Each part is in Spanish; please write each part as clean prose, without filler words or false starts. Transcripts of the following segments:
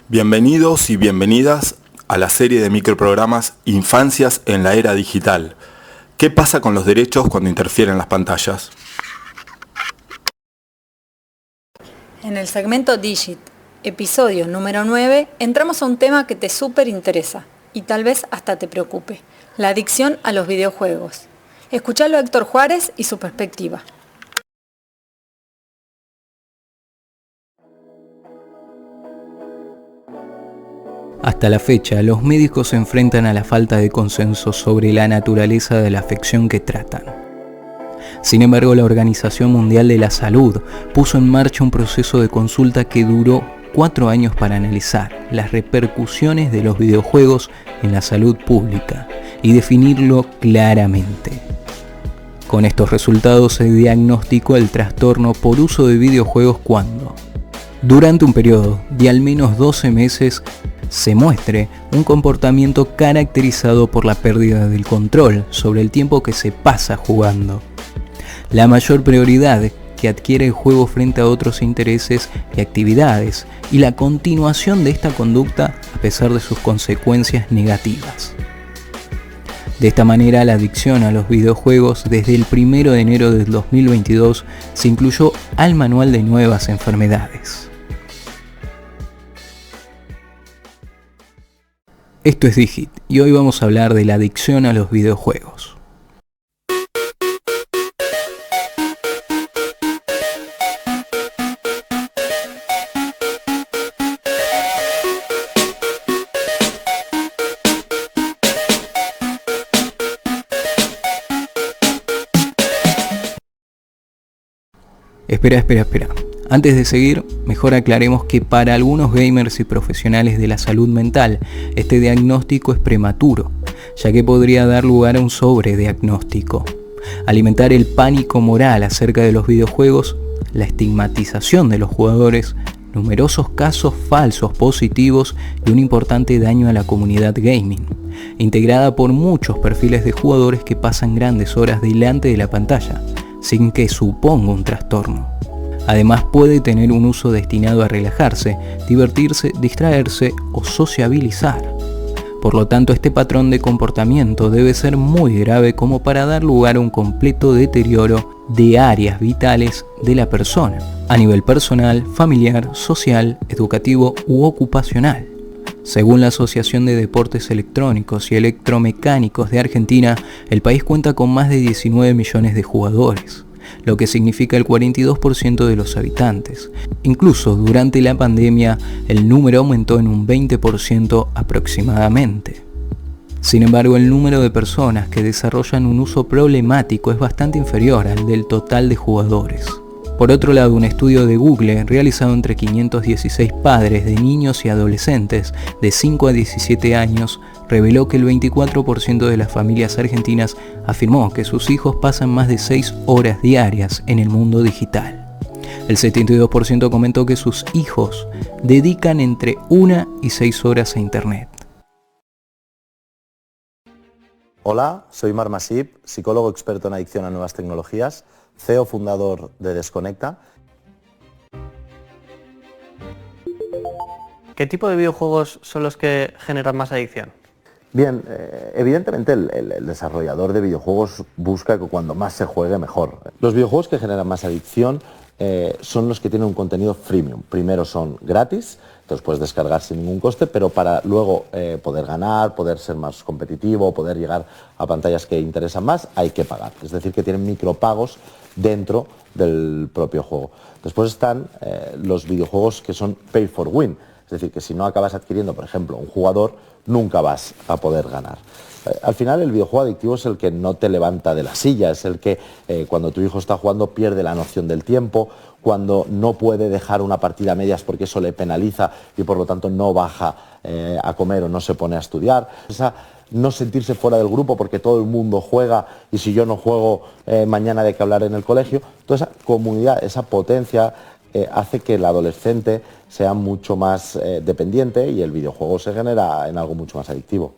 Bienvenidos y bienvenidas a la serie de microprogramas Infancias en la Era Digital. ¿Qué pasa con los derechos cuando interfieren las pantallas? En el segmento Digit, episodio número 9, entramos a un tema que te súper interesa y tal vez hasta te preocupe: la adicción a los videojuegos. Escuchalo a Héctor Juárez y su perspectiva. Hasta la fecha, los médicos se enfrentan a la falta de consenso sobre la naturaleza de la afección que tratan. Sin embargo, la Organización Mundial de la Salud puso en marcha un proceso de consulta que duró 4 años para analizar las repercusiones de los videojuegos en la salud pública y definirlo claramente. Con estos resultados se diagnosticó el trastorno por uso de videojuegos cuando, durante un periodo de al menos 12 meses, se muestre un comportamiento caracterizado por la pérdida del control sobre el tiempo que se pasa jugando, la mayor prioridad que adquiere el juego frente a otros intereses y actividades, y la continuación de esta conducta a pesar de sus consecuencias negativas. De esta manera, la adicción a los videojuegos desde el 1 de enero del 2022 se incluyó al Manual de Nuevas Enfermedades. Esto es Digit y hoy vamos a hablar de la adicción a los videojuegos. Espera. Antes de seguir, mejor aclaremos que para algunos gamers y profesionales de la salud mental, este diagnóstico es prematuro, ya que podría dar lugar a un sobrediagnóstico, alimentar el pánico moral acerca de los videojuegos, la estigmatización de los jugadores, numerosos casos falsos positivos y un importante daño a la comunidad gaming, integrada por muchos perfiles de jugadores que pasan grandes horas delante de la pantalla, sin que suponga un trastorno. Además, puede tener un uso destinado a relajarse, divertirse, distraerse o sociabilizar. Por lo tanto, este patrón de comportamiento debe ser muy grave como para dar lugar a un completo deterioro de áreas vitales de la persona, a nivel personal, familiar, social, educativo u ocupacional. Según la Asociación de Deportes Electrónicos y Electromecánicos de Argentina, el país cuenta con más de 19 millones de jugadores, lo que significa el 42% de los habitantes. Incluso durante la pandemia, el número aumentó en un 20% aproximadamente. Sin embargo, el número de personas que desarrollan un uso problemático es bastante inferior al del total de jugadores. Por otro lado, un estudio de Google realizado entre 516 padres de niños y adolescentes de 5 a 17 años reveló que el 24% de las familias argentinas afirmó que sus hijos pasan más de 6 horas diarias en el mundo digital. El 72% comentó que sus hijos dedican entre 1 y 6 horas a Internet. Hola, soy Mar Masip, psicólogo experto en adicción a nuevas tecnologías, CEO fundador de Desconecta. ¿Qué tipo de videojuegos son los que generan más adicción? Bien, evidentemente el desarrollador de videojuegos busca que cuando más se juegue mejor. Los videojuegos que generan más adicción son los que tienen un contenido freemium. Primero son gratis, entonces puedes descargar sin ningún coste, pero para luego poder ganar, poder ser más competitivo, poder llegar a pantallas que interesan más, hay que pagar. Es decir, que tienen micropagos dentro del propio juego. Después están los videojuegos que son pay for win, es decir, que si no acabas adquiriendo, por ejemplo, un jugador, nunca vas a poder ganar. Al final el videojuego adictivo es el que no te levanta de la silla, es el que cuando tu hijo está jugando pierde la noción del tiempo, cuando no puede dejar una partida a medias porque eso le penaliza y por lo tanto no baja a comer o no se pone a estudiar. No sentirse fuera del grupo porque todo el mundo juega y si yo no juego mañana hay que hablar en el colegio. Toda esa comunidad, esa potencia hace que el adolescente sea mucho más dependiente y el videojuego se genera en algo mucho más adictivo.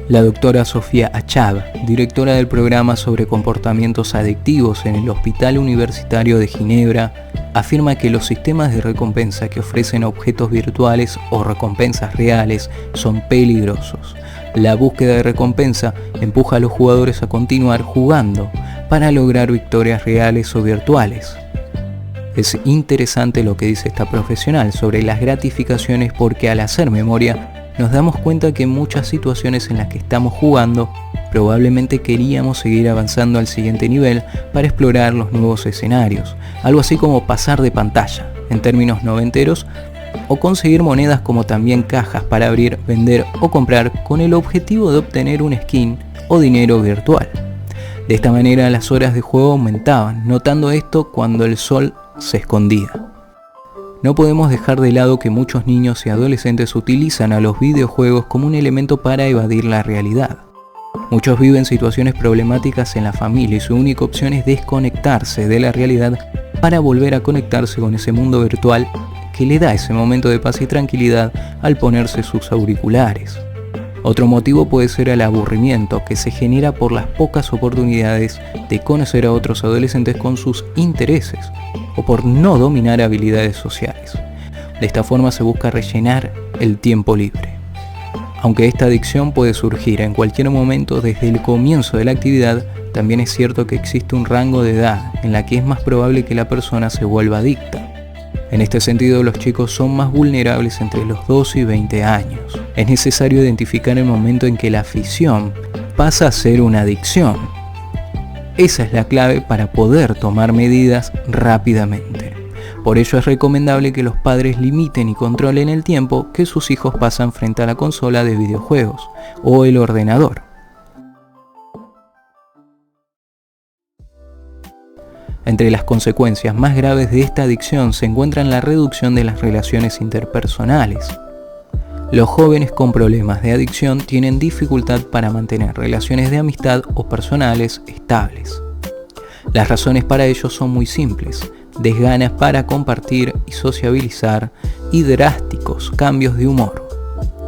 La doctora Sofía Achab, directora del programa sobre comportamientos adictivos en el Hospital Universitario de Ginebra, afirma que los sistemas de recompensa que ofrecen objetos virtuales o recompensas reales son peligrosos. La búsqueda de recompensa empuja a los jugadores a continuar jugando para lograr victorias reales o virtuales. Es interesante lo que dice esta profesional sobre las gratificaciones, porque al hacer memoria nos damos cuenta que en muchas situaciones en las que estamos jugando probablemente queríamos seguir avanzando al siguiente nivel para explorar los nuevos escenarios, algo así como pasar de pantalla en términos noventeros, o conseguir monedas como también cajas para abrir, vender o comprar con el objetivo de obtener un skin o dinero virtual. De esta manera las horas de juego aumentaban, notando esto cuando el sol se escondía. No podemos dejar de lado que muchos niños y adolescentes utilizan a los videojuegos como un elemento para evadir la realidad. Muchos viven situaciones problemáticas en la familia y su única opción es desconectarse de la realidad para volver a conectarse con ese mundo virtual que le da ese momento de paz y tranquilidad al ponerse sus auriculares. Otro motivo puede ser el aburrimiento que se genera por las pocas oportunidades de conocer a otros adolescentes con sus intereses o por no dominar habilidades sociales. De esta forma se busca rellenar el tiempo libre. Aunque esta adicción puede surgir en cualquier momento desde el comienzo de la actividad, también es cierto que existe un rango de edad en la que es más probable que la persona se vuelva adicta. En este sentido, los chicos son más vulnerables entre los 12 y 20 años. Es necesario identificar el momento en que la afición pasa a ser una adicción. Esa es la clave para poder tomar medidas rápidamente. Por ello es recomendable que los padres limiten y controlen el tiempo que sus hijos pasan frente a la consola de videojuegos o el ordenador. Entre las consecuencias más graves de esta adicción se encuentran la reducción de las relaciones interpersonales. Los jóvenes con problemas de adicción tienen dificultad para mantener relaciones de amistad o personales estables. Las razones para ello son muy simples: desganas para compartir y sociabilizar y drásticos cambios de humor,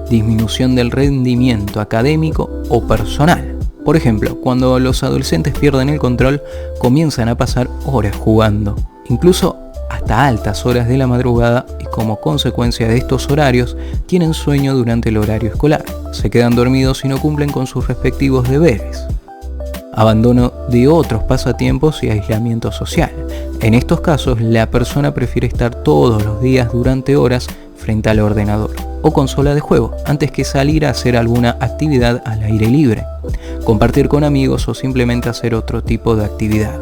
disminución del rendimiento académico o personal. Por ejemplo, cuando los adolescentes pierden el control, comienzan a pasar horas jugando, incluso hasta altas horas de la madrugada, y como consecuencia de estos horarios tienen sueño durante el horario escolar, se quedan dormidos y no cumplen con sus respectivos deberes. Abandono de otros pasatiempos y aislamiento social. En estos casos, la persona prefiere estar todos los días durante horas frente al ordenador o consola de juego antes que salir a hacer alguna actividad al aire libre, compartir con amigos o simplemente hacer otro tipo de actividad.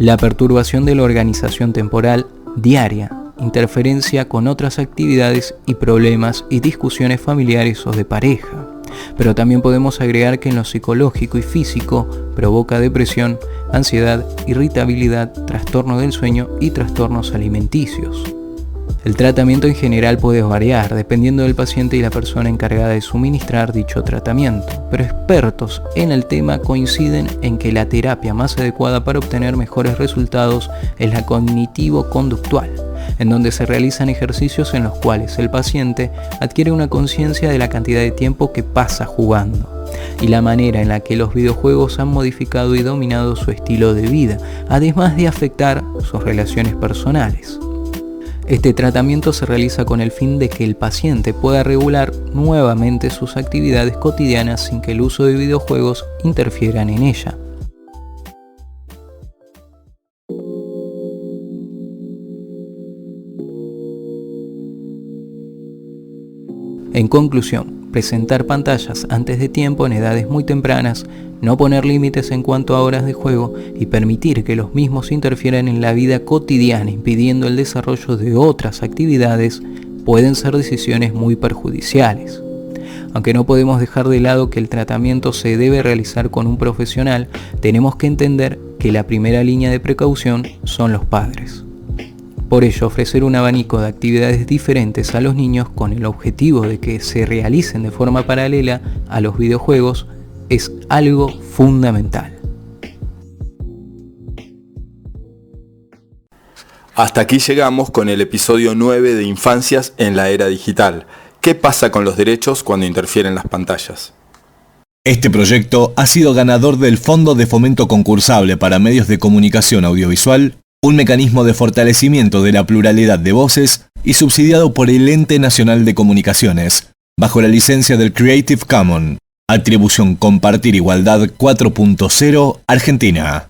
La perturbación de la organización temporal diaria, interferencia con otras actividades y problemas y discusiones familiares o de pareja. Pero también podemos agregar que en lo psicológico y físico provoca depresión, ansiedad, irritabilidad, trastorno del sueño y trastornos alimenticios. El tratamiento en general puede variar dependiendo del paciente y la persona encargada de suministrar dicho tratamiento, pero expertos en el tema coinciden en que la terapia más adecuada para obtener mejores resultados es la cognitivo-conductual, en donde se realizan ejercicios en los cuales el paciente adquiere una conciencia de la cantidad de tiempo que pasa jugando y la manera en la que los videojuegos han modificado y dominado su estilo de vida, además de afectar sus relaciones personales. Este tratamiento se realiza con el fin de que el paciente pueda regular nuevamente sus actividades cotidianas sin que el uso de videojuegos interfieran en ella. En conclusión, presentar pantallas antes de tiempo en edades muy tempranas, no poner límites en cuanto a horas de juego y permitir que los mismos interfieran en la vida cotidiana impidiendo el desarrollo de otras actividades pueden ser decisiones muy perjudiciales. Aunque no podemos dejar de lado que el tratamiento se debe realizar con un profesional, tenemos que entender que la primera línea de precaución son los padres. Por ello, ofrecer un abanico de actividades diferentes a los niños con el objetivo de que se realicen de forma paralela a los videojuegos es algo fundamental. Hasta aquí llegamos con el episodio 9 de Infancias en la Era Digital. ¿Qué pasa con los derechos cuando interfieren las pantallas? Este proyecto ha sido ganador del Fondo de Fomento Concursable para Medios de Comunicación Audiovisual un mecanismo de fortalecimiento de la pluralidad de voces y subsidiado por el Ente Nacional de Comunicaciones, bajo la licencia del Creative Commons. Atribución Compartir Igualdad 4.0 Argentina.